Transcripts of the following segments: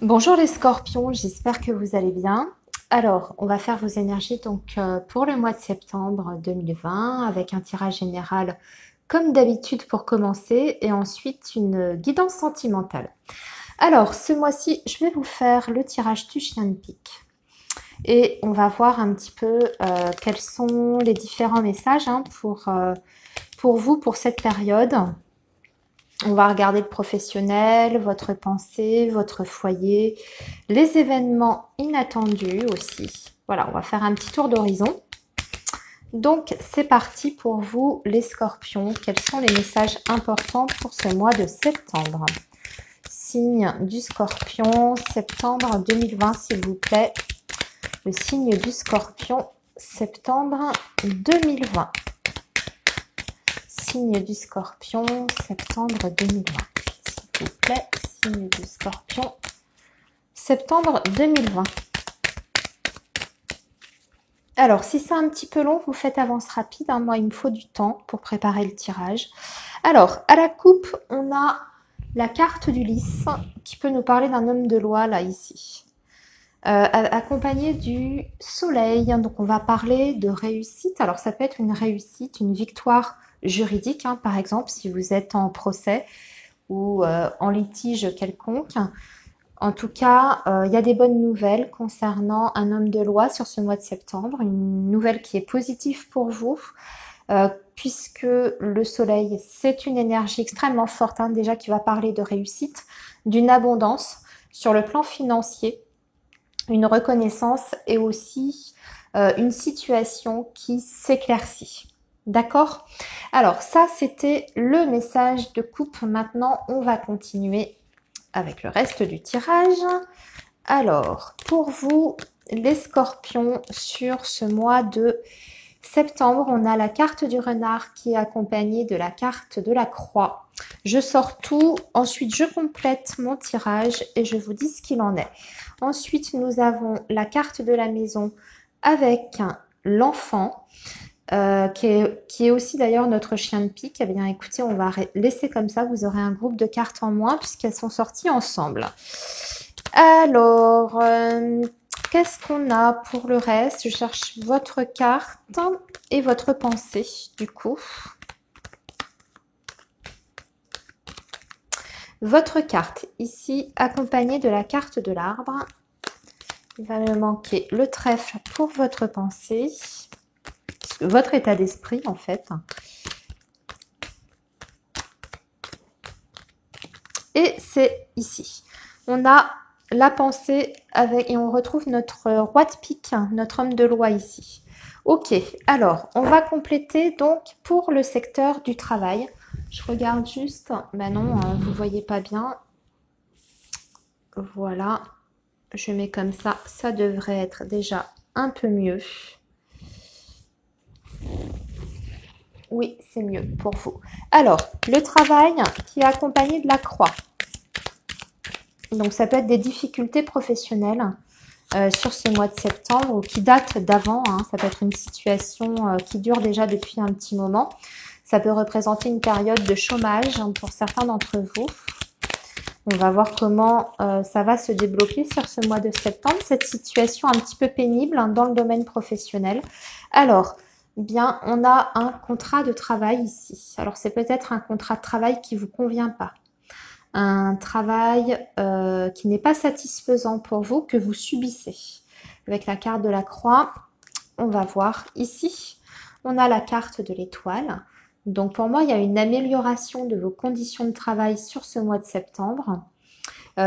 Bonjour les scorpions, j'espère que vous allez bien. Alors, on va faire vos énergies pour le mois de septembre 2020 avec un tirage général comme d'habitude pour commencer et ensuite une guidance sentimentale. Alors, ce mois-ci, je vais vous faire le tirage du chien de pique et on va voir un petit peu quels sont les différents messages pour vous pour cette période. On va regarder le professionnel, votre pensée, votre foyer, les événements inattendus aussi. Voilà, on va faire un petit tour d'horizon. Donc, c'est parti pour vous, les scorpions. Quels sont les messages importants pour ce mois de septembre? Signe du scorpion, septembre 2020, s'il vous plaît. Le signe du scorpion, septembre 2020. Signe du scorpion, septembre 2020. S'il vous plaît, signe du scorpion, septembre 2020. Alors, si c'est un petit peu long, vous faites avance rapide. Hein. Moi, il me faut du temps pour préparer le tirage. Alors, à la coupe, on a la carte du lys qui peut nous parler d'un homme de loi, là, ici. Accompagné du soleil. Donc, on va parler de réussite. Alors, ça peut être une réussite, une victoire juridique, hein, par exemple, si vous êtes en procès ou en litige quelconque. En tout cas, il y a des bonnes nouvelles concernant un homme de loi sur ce mois de septembre. Une nouvelle qui est positive pour vous, puisque le soleil, c'est une énergie extrêmement forte, hein, déjà qui va parler de réussite, d'une abondance sur le plan financier, une reconnaissance et aussi une situation qui s'éclaircit. D'accord? Alors ça, c'était le message de coupe. Maintenant, on va continuer avec le reste du tirage. Alors, pour vous, les scorpions, sur ce mois de septembre, on a la carte du renard qui est accompagnée de la carte de la croix. Je sors tout, ensuite je complète mon tirage et je vous dis ce qu'il en est. Ensuite, nous avons la carte de la maison avec l'enfant. Qui est aussi d'ailleurs notre chien de pique. Eh bien, écoutez, on va laisser comme ça. Vous aurez un groupe de cartes en moins puisqu'elles sont sorties ensemble. Alors, qu'est-ce qu'on a pour le reste? Je cherche votre carte et votre pensée, du coup. Votre carte, ici, accompagnée de la carte de l'arbre. Il va me manquer le trèfle pour votre pensée. Votre état d'esprit, en fait. Et c'est ici. On a la pensée avec, et on retrouve notre roi de pique, notre homme de loi ici. Ok, alors on va compléter donc pour le secteur du travail. Je regarde juste, ben non, vous voyez pas bien. Voilà, je mets comme ça devrait être déjà un peu mieux. Oui, c'est mieux pour vous. Alors, le travail qui est accompagné de la croix. Donc, ça peut être des difficultés professionnelles sur ce mois de septembre ou qui datent d'avant. Hein. Ça peut être une situation qui dure déjà depuis un petit moment. Ça peut représenter une période de chômage hein, pour certains d'entre vous. On va voir comment ça va se débloquer sur ce mois de septembre, cette situation un petit peu pénible hein, dans le domaine professionnel. Alors, bien, on a un contrat de travail ici. Alors, c'est peut-être un contrat de travail qui vous convient pas. Un travail qui n'est pas satisfaisant pour vous, que vous subissez. Avec la carte de la croix, on va voir ici, on a la carte de l'étoile. Donc pour moi, il y a une amélioration de vos conditions de travail sur ce mois de septembre.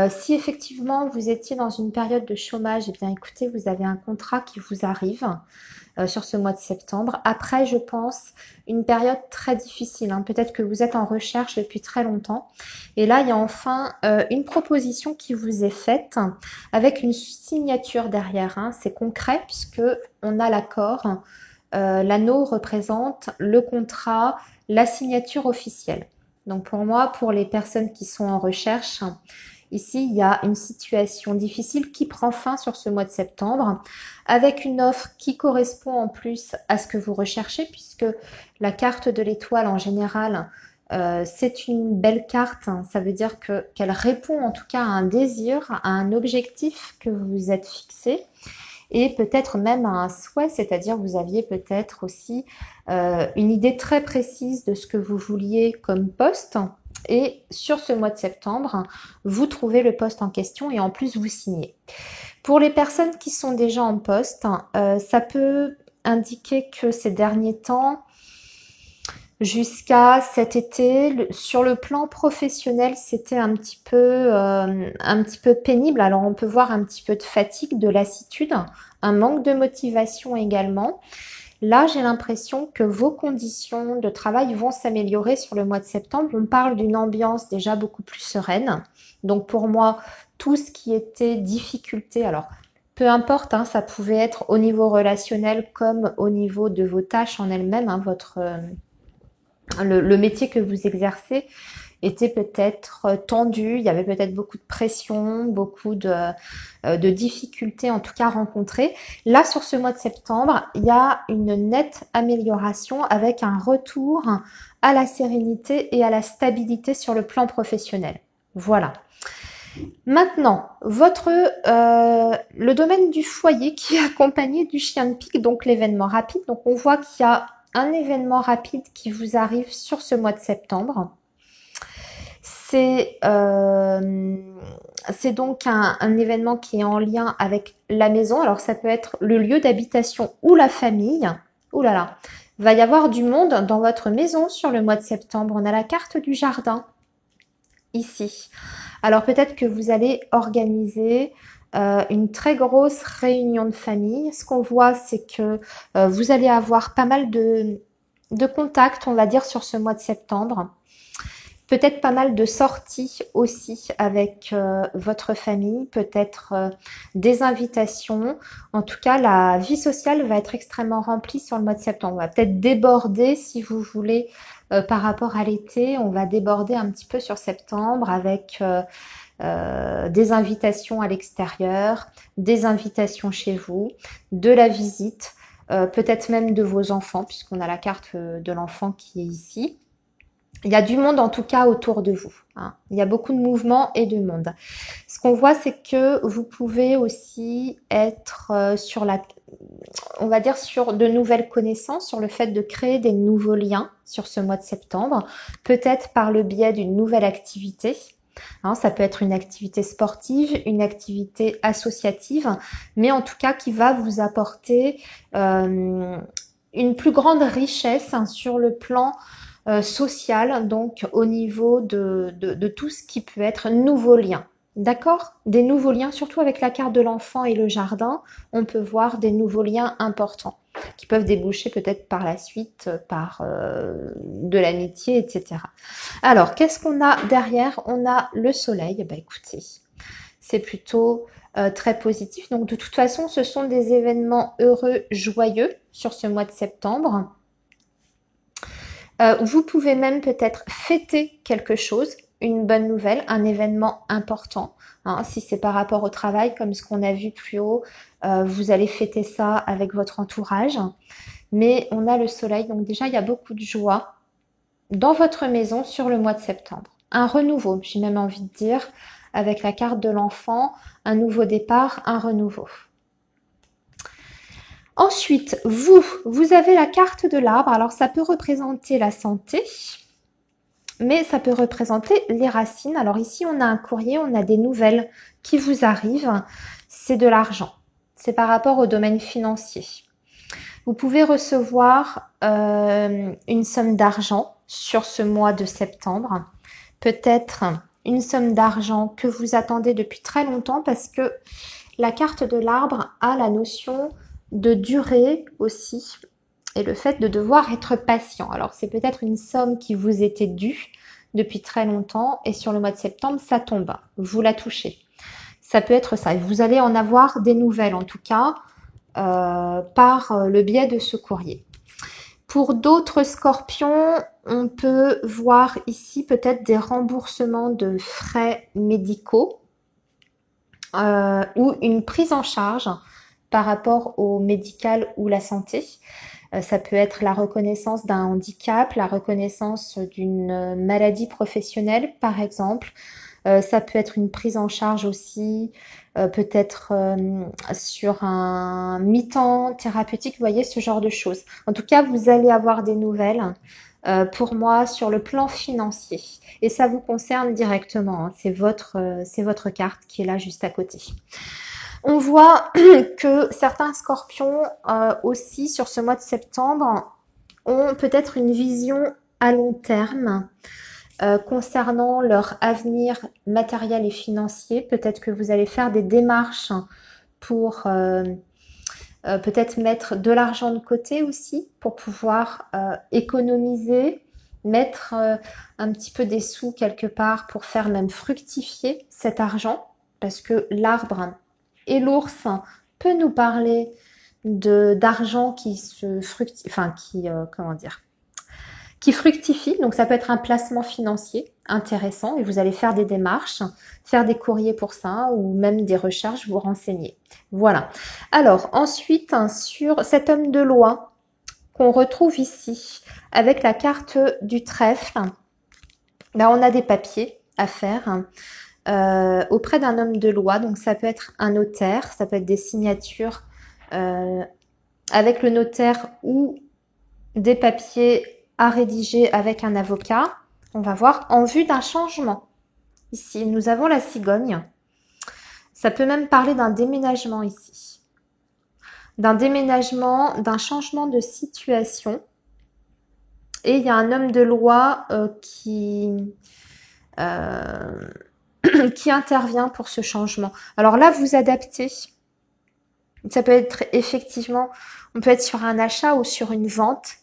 Si effectivement vous étiez dans une période de chômage, eh bien écoutez, vous avez un contrat qui vous arrive sur ce mois de septembre. Après, je pense, une période très difficile. Hein. Peut-être que vous êtes en recherche depuis très longtemps. Et là, il y a enfin une proposition qui vous est faite avec une signature derrière. Hein. C'est concret puisque on a l'accord. L'anneau représente le contrat, la signature officielle. Donc pour moi, pour les personnes qui sont en recherche, ici, il y a une situation difficile qui prend fin sur ce mois de septembre avec une offre qui correspond en plus à ce que vous recherchez puisque la carte de l'étoile en général C'est une belle carte, hein. Ça veut dire qu'elle répond en tout cas à un désir, à un objectif que vous vous êtes fixé et peut-être même à un souhait, c'est-à-dire vous aviez peut-être aussi une idée très précise de ce que vous vouliez comme poste et sur ce mois de septembre, vous trouvez le poste en question et en plus vous signez. Pour les personnes qui sont déjà en poste, ça peut indiquer que ces derniers temps, jusqu'à cet été, sur le plan professionnel, c'était un petit peu pénible. Alors on peut voir un petit peu de fatigue, de lassitude, un manque de motivation également. Là, j'ai l'impression que vos conditions de travail vont s'améliorer sur le mois de septembre. On parle d'une ambiance déjà beaucoup plus sereine. Donc pour moi, tout ce qui était difficulté, alors peu importe, hein, ça pouvait être au niveau relationnel comme au niveau de vos tâches en elles-mêmes, hein, le métier que vous exercez était peut-être tendu, il y avait peut-être beaucoup de pression, beaucoup de difficultés en tout cas rencontrées. Là, sur ce mois de septembre, il y a une nette amélioration avec un retour à la sérénité et à la stabilité sur le plan professionnel. Voilà. Maintenant, le domaine du foyer qui est accompagné du chien de pique, donc l'événement rapide. Donc on voit qu'il y a un événement rapide qui vous arrive sur ce mois de septembre. C'est donc un événement qui est en lien avec la maison. Alors ça peut être le lieu d'habitation ou la famille. Ouh là là, va y avoir du monde dans votre maison sur le mois de septembre. On a la carte du jardin ici. Alors peut-être que vous allez organiser une très grosse réunion de famille. Ce qu'on voit, c'est que vous allez avoir pas mal de contacts, on va dire, sur ce mois de septembre. Peut-être pas mal de sorties aussi avec votre famille, peut-être des invitations. En tout cas, la vie sociale va être extrêmement remplie sur le mois de septembre. On va peut-être déborder, si vous voulez, par rapport à l'été. On va déborder un petit peu sur septembre avec des invitations à l'extérieur, des invitations chez vous, de la visite, peut-être même de vos enfants, puisqu'on a la carte de l'enfant qui est ici. Il y a du monde en tout cas autour de vous, hein. Il y a beaucoup de mouvements et de monde. Ce qu'on voit, c'est que vous pouvez aussi être on va dire sur de nouvelles connaissances, sur le fait de créer des nouveaux liens sur ce mois de septembre, peut-être par le biais d'une nouvelle activité. Hein, ça peut être une activité sportive, une activité associative, mais en tout cas qui va vous apporter une plus grande richesse, hein, sur le plan social, donc au niveau de tout ce qui peut être nouveaux liens. D'accord? Des nouveaux liens, surtout avec la carte de l'enfant et le jardin, on peut voir des nouveaux liens importants qui peuvent déboucher peut-être par la suite par de l'amitié, etc. Alors, qu'est-ce qu'on a derrière? On a le soleil. Bah écoutez, c'est plutôt très positif. Donc de toute façon, ce sont des événements heureux, joyeux sur ce mois de septembre. Vous pouvez même peut-être fêter quelque chose, une bonne nouvelle, un événement important. Hein, si c'est par rapport au travail, comme ce qu'on a vu plus haut, vous allez fêter ça avec votre entourage. Mais on a le soleil, donc déjà il y a beaucoup de joie dans votre maison sur le mois de septembre. Un renouveau, j'ai même envie de dire, avec la carte de l'enfant, un nouveau départ, un renouveau. Ensuite, vous avez la carte de l'arbre. Alors, ça peut représenter la santé, mais ça peut représenter les racines. Alors ici, on a un courrier, on a des nouvelles qui vous arrivent. C'est de l'argent. C'est par rapport au domaine financier. Vous pouvez recevoir une somme d'argent sur ce mois de septembre. Peut-être une somme d'argent que vous attendez depuis très longtemps parce que la carte de l'arbre a la notion de durée aussi et le fait de devoir être patient. Alors c'est peut-être une somme qui vous était due depuis très longtemps et sur le mois de septembre ça tombe, vous la touchez. Ça peut être ça, vous allez en avoir des nouvelles en tout cas par le biais de ce courrier. Pour d'autres scorpions, on peut voir ici peut-être des remboursements de frais médicaux ou une prise en charge par rapport au médical ou la santé. Ça peut être la reconnaissance d'un handicap, la reconnaissance d'une maladie professionnelle, par exemple. Ça peut être une prise en charge aussi, peut-être sur un mi-temps thérapeutique, vous voyez, ce genre de choses. En tout cas, vous allez avoir des nouvelles pour moi sur le plan financier. Et ça vous concerne directement, hein. C'est votre carte qui est là juste à côté. On voit que certains scorpions aussi sur ce mois de septembre ont peut-être une vision à long terme concernant leur avenir matériel et financier. Peut-être que vous allez faire des démarches pour peut-être mettre de l'argent de côté aussi pour pouvoir économiser, mettre un petit peu des sous quelque part pour faire même fructifier cet argent, parce que l'arbre et l'ours peut nous parler d'argent qui se fructifie, enfin qui comment dire, qui fructifie. Donc ça peut être un placement financier intéressant et vous allez faire des démarches, faire des courriers pour ça ou même des recherches, vous renseigner. Voilà. Alors ensuite, sur cet homme de loi qu'on retrouve ici avec la carte du trèfle, là on a des papiers à faire auprès d'un homme de loi. Donc ça peut être un notaire, ça peut être des signatures avec le notaire ou des papiers à rédiger avec un avocat. On va voir en vue d'un changement. Ici, nous avons la cigogne. Ça peut même parler d'un déménagement ici. D'un déménagement, d'un changement de situation. Et il y a un homme de loi qui intervient pour ce changement. Alors là, vous adaptez. Ça peut être effectivement, on peut être sur un achat ou sur une vente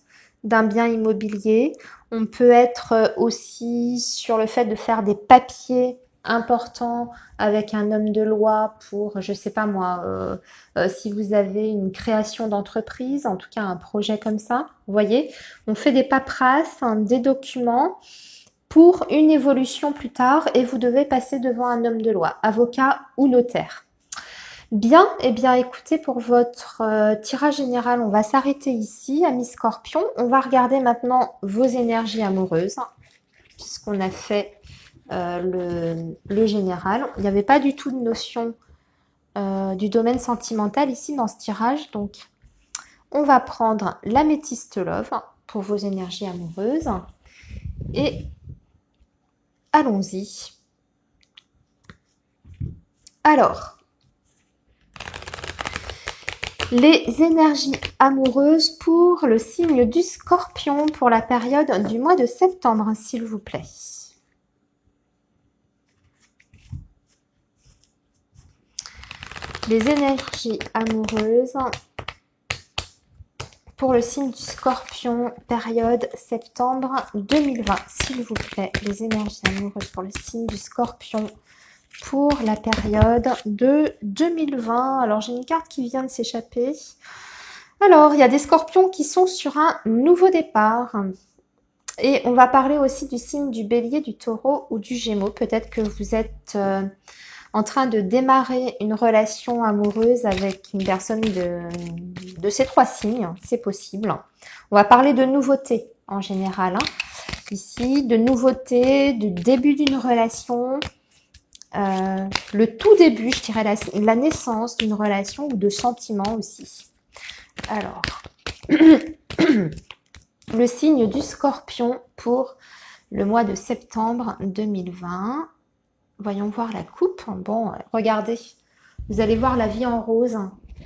d'un bien immobilier. On peut être aussi sur le fait de faire des papiers importants avec un homme de loi pour, je sais pas moi, si vous avez une création d'entreprise, en tout cas un projet comme ça. Vous voyez, on fait des paperasses, des documents pour une évolution plus tard et vous devez passer devant un homme de loi, avocat ou notaire. Bien, eh bien écoutez, pour votre tirage général, on va s'arrêter ici, amis Scorpion. On va regarder maintenant vos énergies amoureuses, puisqu'on a fait le général. Il n'y avait pas du tout de notion du domaine sentimental ici dans ce tirage, donc on va prendre l'améthyste love pour vos énergies amoureuses. Et allons-y. Alors, les énergies amoureuses pour le signe du Scorpion pour la période du mois de septembre, s'il vous plaît. Les énergies amoureuses pour le signe du Scorpion, période septembre 2020, s'il vous plaît. Les énergies amoureuses pour le signe du Scorpion pour la période de 2020. Alors, j'ai une carte qui vient de s'échapper. Alors, il y a des scorpions qui sont sur un nouveau départ. Et on va parler aussi du signe du bélier, du taureau ou du gémeaux. Peut-être que vous êtes en train de démarrer une relation amoureuse avec une personne de ces trois signes. C'est possible. On va parler de nouveautés en général. Ici, de nouveautés, de début d'une relation. Le tout début, je dirais la naissance d'une relation ou de sentiments aussi. Alors, le signe du Scorpion pour le mois de septembre 2020. Voyons voir la coupe. Bon, regardez, vous allez voir la vie en rose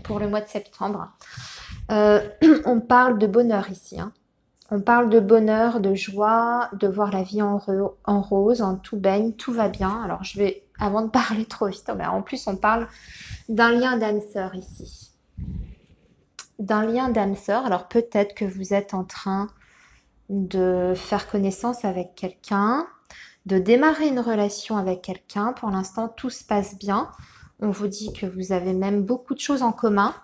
pour le mois de septembre. On parle de bonheur ici. On parle de bonheur, de joie, de voir la vie en rose, tout baigne, tout va bien. Alors, je vais, avant de parler trop vite, en plus, on parle d'un lien d'âme-sœur ici. D'un lien d'âme-sœur. Alors, peut-être que vous êtes en train de faire connaissance avec quelqu'un, de démarrer une relation avec quelqu'un. Pour l'instant, tout se passe bien. On vous dit que vous avez même beaucoup de choses en commun,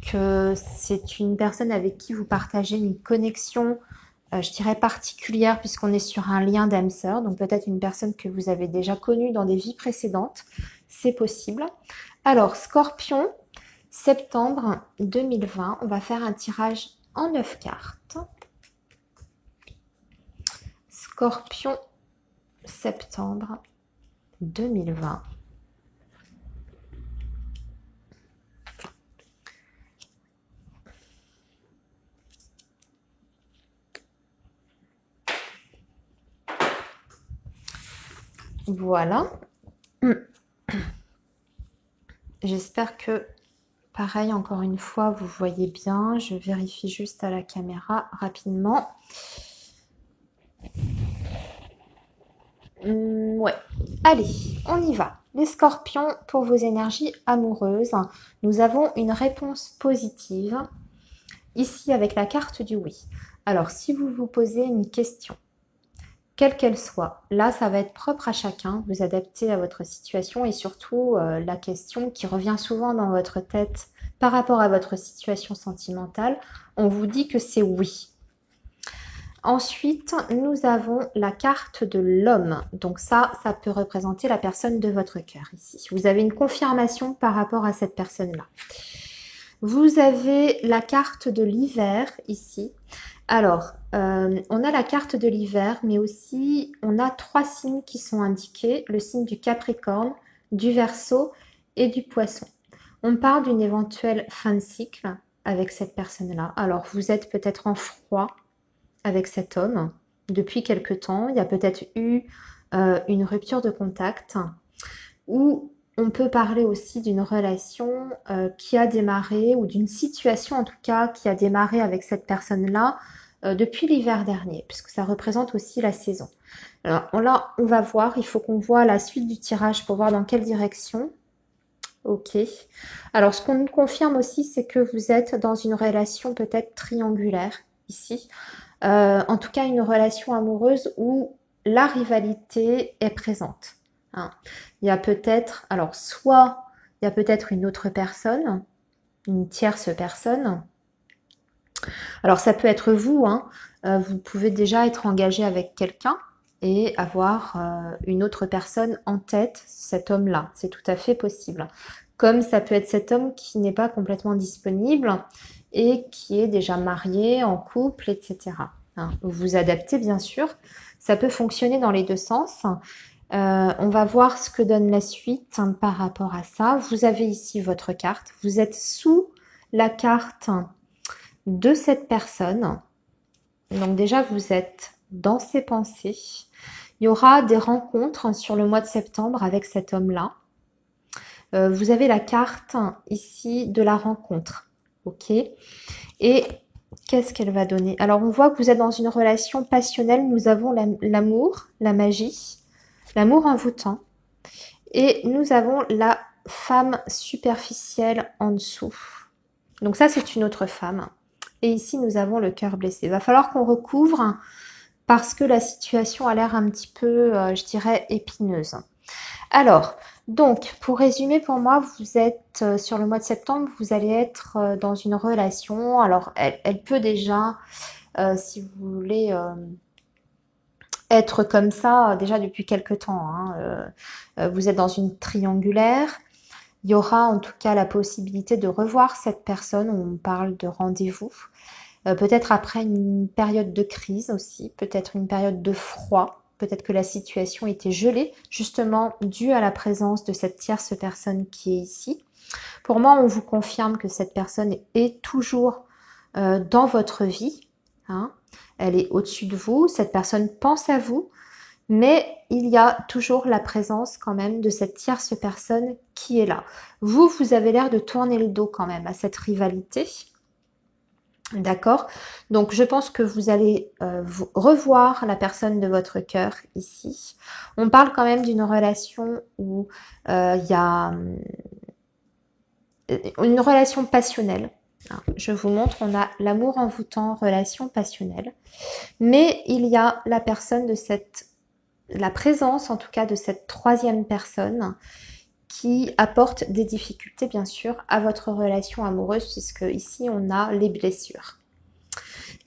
que c'est une personne avec qui vous partagez une connexion, je dirais particulière, puisqu'on est sur un lien d'âme-sœur, donc peut-être une personne que vous avez déjà connue dans des vies précédentes, c'est possible. Alors, Scorpion, septembre 2020, on va faire un tirage en 9 cartes. Scorpion, septembre 2020. Voilà. J'espère que, pareil, encore une fois, vous voyez bien. Je vérifie juste à la caméra rapidement. Ouais. Allez, on y va. Les scorpions, pour vos énergies amoureuses, nous avons une réponse positive. Ici, avec la carte du oui. Alors, si vous vous posez une question, quelle qu'elle soit, là, ça va être propre à chacun, vous adaptez à votre situation et surtout, la question qui revient souvent dans votre tête par rapport à votre situation sentimentale, on vous dit que c'est oui. Ensuite, nous avons la carte de l'homme. Donc ça peut représenter la personne de votre cœur ici. Vous avez une confirmation par rapport à cette personne-là. Vous avez la carte de l'hiver ici. Alors, on a la carte de l'hiver, mais aussi on a 3 signes qui sont indiqués. Le signe du Capricorne, du Verseau et du Poisson. On parle d'une éventuelle fin de cycle avec cette personne-là. Alors, vous êtes peut-être en froid avec cet homme depuis quelque temps. Il y a peut-être eu une rupture de contact ou on peut parler aussi d'une relation qui a démarré ou d'une situation en tout cas qui a démarré avec cette personne-là depuis l'hiver dernier puisque ça représente aussi la saison. Alors là, on va voir, il faut qu'on voit la suite du tirage pour voir dans quelle direction. Ok. Alors ce qu'on nous confirme aussi, c'est que vous êtes dans une relation peut-être triangulaire ici. En tout cas, une relation amoureuse où la rivalité est présente. Hein. Il y a peut-être, alors soit il y a peut-être une autre personne, une tierce personne. Alors ça peut être vous, hein. Vous pouvez déjà être engagé avec quelqu'un et avoir une autre personne en tête, cet homme-là. C'est tout à fait possible. Comme ça peut être cet homme qui n'est pas complètement disponible et qui est déjà marié, en couple, etc. Hein, vous vous adaptez bien sûr. Ça peut fonctionner dans les deux sens. On va voir ce que donne la suite par rapport à ça. Vous avez ici votre carte. Vous êtes sous la carte de cette personne. Donc déjà, vous êtes dans ses pensées. Il y aura des rencontres sur le mois de septembre avec cet homme-là. Vous avez la carte ici de la rencontre. Ok. Et qu'est-ce qu'elle va donner? Alors, on voit que vous êtes dans une relation passionnelle. Nous avons l'amour, la magie, l'amour envoûtant. Et nous avons la femme superficielle en dessous. Donc ça, c'est une autre femme. Et ici, nous avons le cœur blessé. Il va falloir qu'on recouvre parce que la situation a l'air un petit peu, je dirais, épineuse. Alors, donc, pour résumer, pour moi, vous êtes sur le mois de septembre, vous allez être dans une relation. Alors, elle peut déjà, si vous voulez, être comme ça déjà depuis quelque temps. Hein. Vous êtes dans une triangulaire. Il y aura en tout cas la possibilité de revoir cette personne. On parle de rendez-vous. Peut-être après une période de crise aussi, peut-être une période de froid. Peut-être que la situation était gelée, justement due à la présence de cette tierce personne qui est ici. Pour moi, on vous confirme que cette personne est toujours dans votre vie. Hein. Elle est au-dessus de vous, cette personne pense à vous, mais il y a toujours la présence quand même de cette tierce personne qui est là. Vous avez l'air de tourner le dos quand même à cette rivalité. D'accord? Donc, je pense que vous allez revoir la personne de votre cœur ici. On parle quand même d'une relation où il y a une relation passionnelle. Je vous montre, on a l'amour envoûtant, relation passionnelle. Mais il y a la personne de la présence en tout cas de cette troisième personne qui apporte des difficultés bien sûr à votre relation amoureuse puisque ici on a les blessures.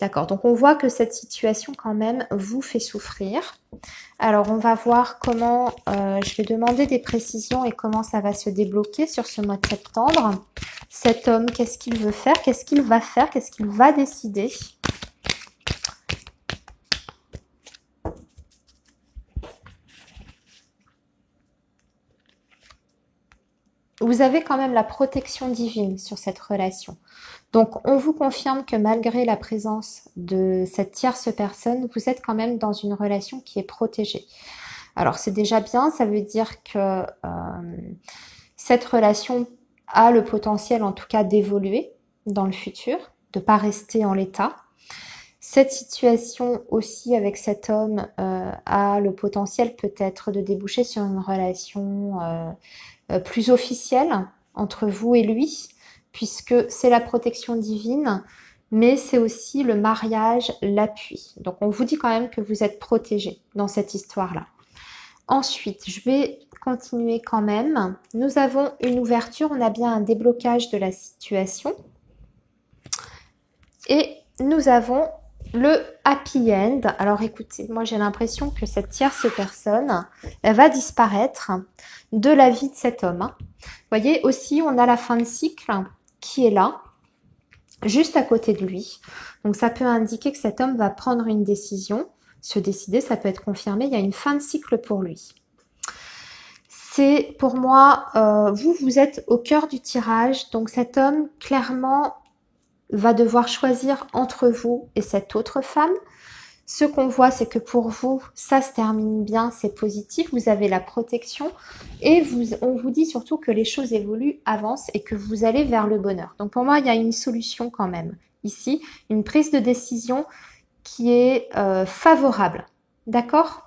D'accord, donc on voit que cette situation quand même vous fait souffrir. Alors on va voir comment, je vais demander des précisions et comment ça va se débloquer sur ce mois de septembre. Cet homme, qu'est-ce qu'il veut faire? Qu'est-ce qu'il va faire? Qu'est-ce qu'il va décider? Vous avez quand même la protection divine sur cette relation. Donc, on vous confirme que malgré la présence de cette tierce personne, vous êtes quand même dans une relation qui est protégée. Alors, c'est déjà bien, ça veut dire que cette relation a le potentiel, en tout cas, d'évoluer dans le futur, de ne pas rester en l'état. Cette situation aussi avec cet homme a le potentiel peut-être de déboucher sur une relation plus officielle entre vous et lui, puisque c'est la protection divine, mais c'est aussi le mariage, l'appui. Donc on vous dit quand même que vous êtes protégé dans cette histoire-là. Ensuite, je vais continuer quand même. Nous avons une ouverture, on a bien un déblocage de la situation. Et nous avons le happy end. Alors écoutez, moi j'ai l'impression que cette tierce personne, elle va disparaître de la vie de cet homme. Vous voyez, aussi on a la fin de cycle qui est là, juste à côté de lui. Donc ça peut indiquer que cet homme va prendre une décision, se décider, ça peut être confirmé, il y a une fin de cycle pour lui. C'est pour moi, vous êtes au cœur du tirage, donc cet homme clairement va devoir choisir entre vous et cette autre femme. Ce qu'on voit, c'est que pour vous, ça se termine bien, c'est positif, vous avez la protection et on vous dit surtout que les choses évoluent, avancent et que vous allez vers le bonheur. Donc pour moi, il y a une solution quand même ici, une prise de décision qui est favorable. D'accord ?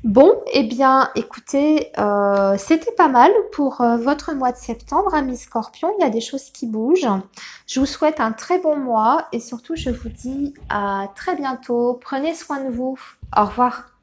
Bon, eh bien, écoutez, c'était pas mal pour votre mois de septembre, amis Scorpion. Il y a des choses qui bougent. Je vous souhaite un très bon mois et surtout, je vous dis à très bientôt. Prenez soin de vous. Au revoir.